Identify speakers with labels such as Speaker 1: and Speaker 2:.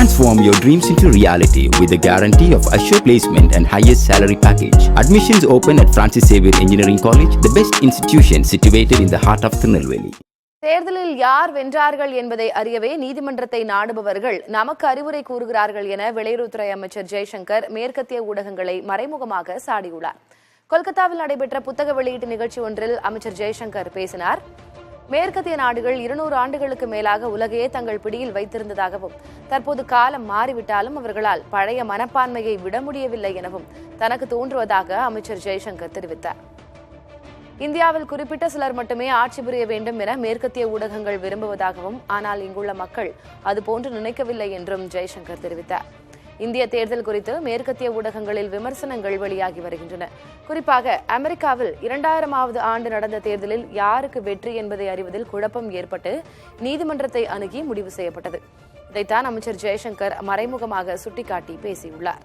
Speaker 1: Transform your dreams into reality with the guarantee of assured placement and highest salary package. Admissions open at Francis Xavier Engineering College, the best institution situated in the heart of Tirunelveli.
Speaker 2: தேர்தலில் யார் வென்றார்கள் என்பதை அறியவே நீதிமன்றத்தை நாடுபவர்கள் நமக்கு அறிவுரை கூறுகிறார்கள் என வெளியுறவுத்துறை அமைச்சர் ஜெய்சங்கர் மேற்கத்திய ஊடகங்களை மறைமுகமாக சாடியுள்ளார். கொல்கத்தாவில் நடைபெற்ற புத்தக வெளியீட்டு நிகழ்ச்சி ஒன்றில் அமைச்சர் ஜெய்சங்கர் பேசினார். மேற்கத்திய நாடுகள் 200 ஆண்டுகளுக்கு மேலாக உலகையே தங்கள் பிடியில் வைத்திருந்ததாகவும் தற்போது காலம் மாறிவிட்டாலும் அவர்களால் பழைய மனப்பான்மையை விட முடியவில்லை எனவும் தனக்கு தோன்றுவதாக அமைச்சர் ஜெய்சங்கர் தெரிவித்தார். இந்தியாவில் குறிப்பிட்ட சிலர் மட்டுமே ஆட்சி புரிய வேண்டும் என மேற்கத்திய ஊடகங்கள் விரும்புவதாகவும் ஆனால் இங்குள்ள மக்கள் அதுபோன்று நினைக்கவில்லை என்றும் ஜெய்சங்கர் தெரிவித்தார். இந்திய தேர்தல் குறித்து மேற்கத்திய ஊடகங்களில் விமர்சனங்கள் வெளியாகி வருகின்றன. குறிப்பாக அமெரிக்காவில் 2000வது ஆண்டு நடந்த தேர்தலில் யாருக்கு வெற்றி என்பதை அறிவதில் குழப்பம் ஏற்பட்டு நீதிமன்றத்தை அணுகி முடிவு செய்யப்பட்டது. இதைத்தான் அமைச்சர் ஜெய்சங்கர் மறைமுகமாக சுட்டிக்காட்டி பேசியுள்ளார்.